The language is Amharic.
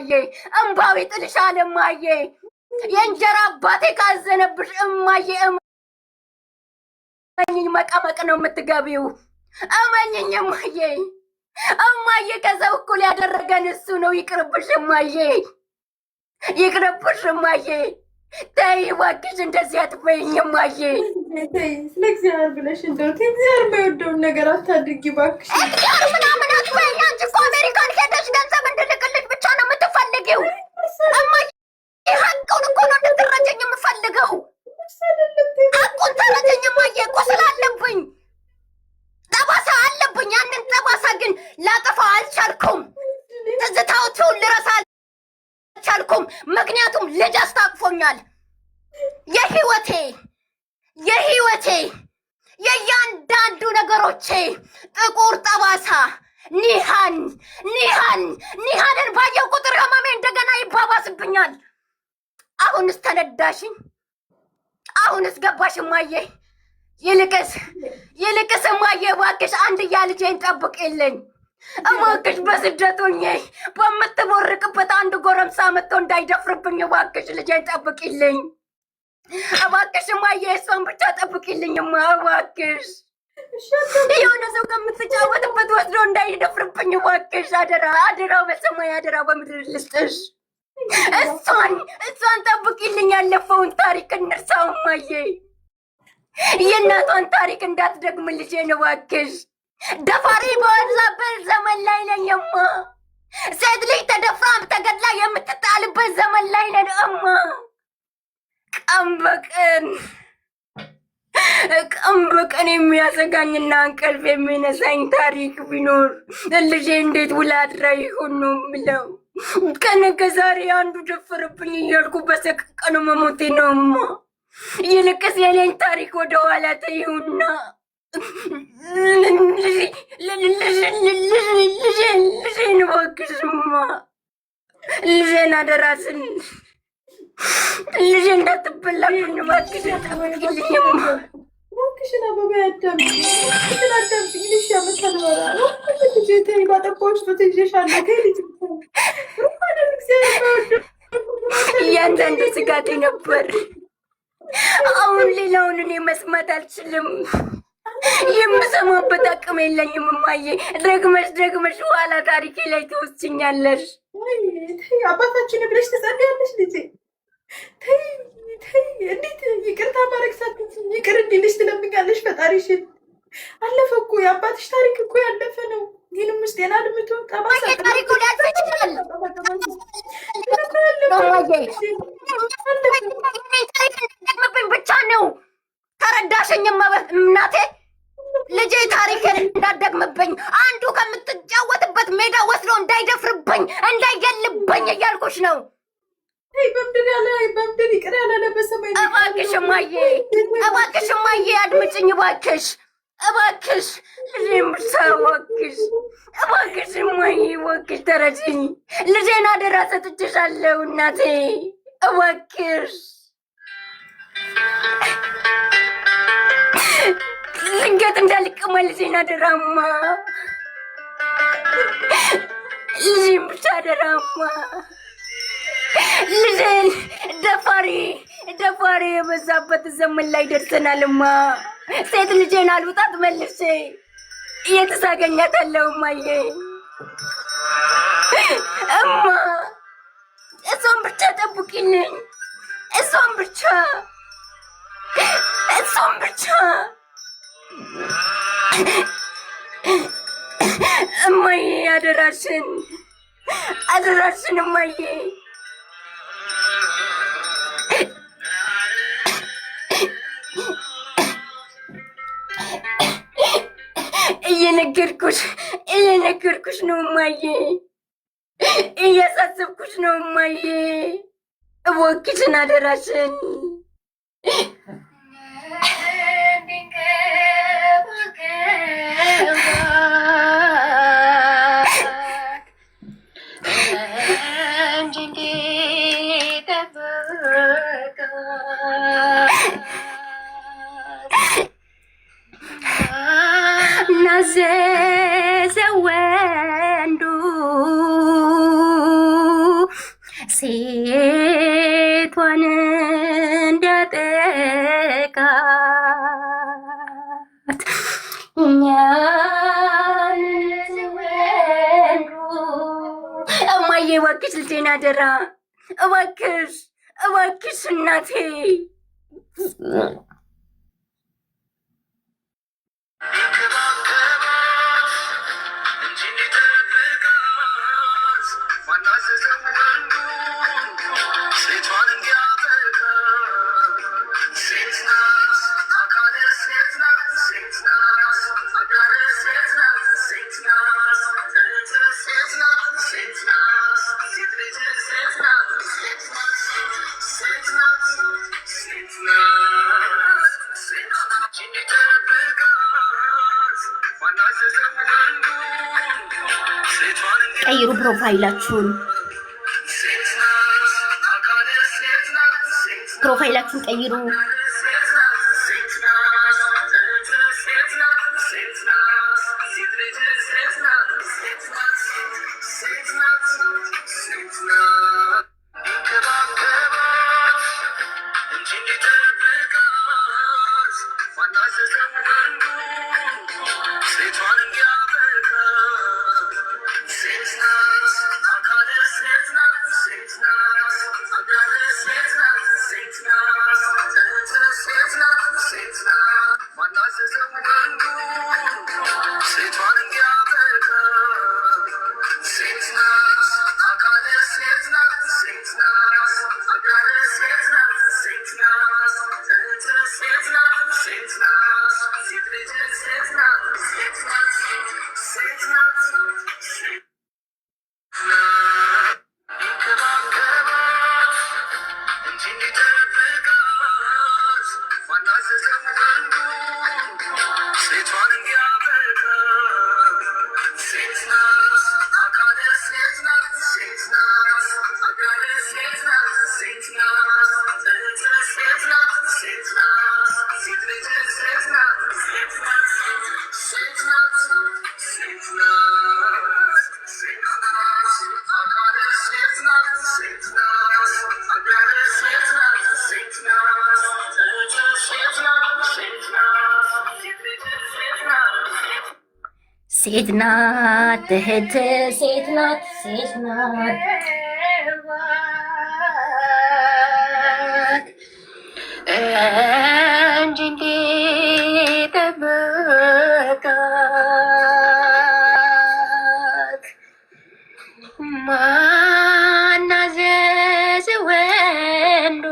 እማዬ እምባው ይጥልሻል እማዬ የእንጀራ አባቴ ካዘነብሽ እማዬ እመኝኝ መቀመቅ ነው የምትገቢው እመኝኝ እማዬ እማዬ ከሰው እኩል ያደረገን እሱ ነው ይቅርብሽ እማዬ ይቅርብሽ እማዬ ተይ እባክሽ እንደዚህ አትበይኝ እማዬ ስለ እግዚአብሔር ብለሽ እንደው እግዚአብሔር የማይወደውን ነገር አታድርጊ እባክሽ እግዚአብሔር ምናምን አትበይኝ አንቺ እኮ አሜሪካን ሄደሽ ገንዘብ እንድልክልሽ ብቻ ነው የምትፈልጊው እማዬ ሀቁን እኮ ነው እንድትረጀኝ የምፈልገው ሀቁን ተረጀኝ እማዬ ቁስል አለብኝ ጠባሳ አለብኝ ያንን ጠባሳ ግን ላጠፋው አልቻልኩም ትዝታዎቹን ልረሳ አልቻልኩም ምክንያቱም ልጅ አስታቅፎኛል የህይወቴ የእያንዳንዱ ነገሮቼ ጥቁር ጠባሳ ኒሃንን ባየው ቁጥር ህመሜ እንደገና ይባባስብኛል አሁንስ ተነዳሽኝ አሁንስ ገባሽ እማዬ ይልቅስ እማዬ እባክሽ አንድያ ልጄን ጠብቂልኝ እባክሽ በስደት ሆኜ በምትቦርቅበት አንድ ጎረምሳ መጥቶ እንዳይደፍርብኝ እባክሽ ልጄን ጠብቂልኝ እባክሽ እማዬ እሷን ብቻ ጠብቂልኝማ እባክሽ የሆነ ሰው ከምትጫወትበት ወስዶ እንዳይደፍርብኝ እባክሽ አደራ በሰማይ አደራ በምድር ልስጥሽ እሷን ጠብቂልኝ ያለፈውን ታሪክ እንርሳው እማዬ የእናቷን ታሪክ እንዳትደግም ልጄን እባክሽ ደፋሪ በበዛበት ዘመን ላይ ነኝማ ሴት ልጅ ተደፍራም ተገድላ የምትጣልበት ዘመን ላይ ነን እማ ቀን በቀን የሚያሰጋኝና እንቅልፍ የሚነሳኝ ታሪክ ቢኖር ልጄ እንዴት ውላ አድራ ይሆን ነው የምለው ከነገ ዛሬ አንዱ ደፈረብኝ እያልኩ በሰቀቀኑ መሞቴ ነው እማ ይልቅስ የኔን ታሪክ ወደኋላ ተይውና ልጄን እባክሽማ ልጄን አደራስን ልጄ እንዳትበላብኝ እባክሽ ጠብቂልኝማ እባክሽን አበባ አዳምጪኝ ልሽ ያመተልበራ ነው ልጄ ተይ ባጠባዎች ነው ትይዤሻለሁ ከልጅ እያንዳንዱ ስጋቴ ነበር አሁን ሌላውን እኔ መስማት አልችልም የምሰማበት አቅም የለኝም እማዬ ደግመሽ ኋላ ታሪኬ ላይ ትወስኛለሽ አባታችን ብለሽ ትጸልያለሽ ልጄ ተይ እንዴት ይቅርታ ማድረግ ሳትችይ ይቅር እንዲልሽ ትለምኛለሽ ፈጣሪሽን አለፈ እኮ የአባትሽ ታሪክ እኮ ያለፈ ነው ይህንም ውስጥ ጤና ልምቶ ጠባሳ ታሪኩ ሊያልፍ ይችላል ብቻ ነው ተረዳሽኝም እናቴ ልጄ ታሪክን እንዳትደግምብኝ አንዱ ከምትጫወትበት ሜዳ ወስዶ እንዳይደፍርብኝ እንዳይገልብኝ እያልኩሽ ነው በምድር ይቅር ያላለ በሰማይ እባክሽ እማዬ አድምጭኝ እባክሽ ልጄን ብቻ እባክሽ እማዬ እባክሽ ተረጂኝ ልጄን አደራ ሰጥቼሻለሁ እናቴ እባክሽ ድንገት እንዳልቀማ ልጄን አደራማ ልጄን ብቻ አደራማ ልጄን ደፋሪ የበዛበት ዘመን ላይ ደርሰናልማ ሴት ልጄን አልውጣት መልሼ እየተሳገኛታለሁ እማዬ እማ እሷን ብቻ ጠብቂልኝ እሷን ብቻ እማዬ አደራሽን እማዬ እየነገርኩሽ ነው እማዬ እያሳሰብኩሽ ነው እማዬ እባክሽን አደራሽን ሴቷን እንዲያጠቃት እኛን ወንዱ እማዬ እባክሽ ልጄን አደራ እባክሽ እባክሽ እናቴ ቀይሩ ፕሮፋይላችሁን ቀይሩ። ሴት ናት እህት ሴት ናት እንጂ እንዲጠብቃት ማናዘዝ ወንዱ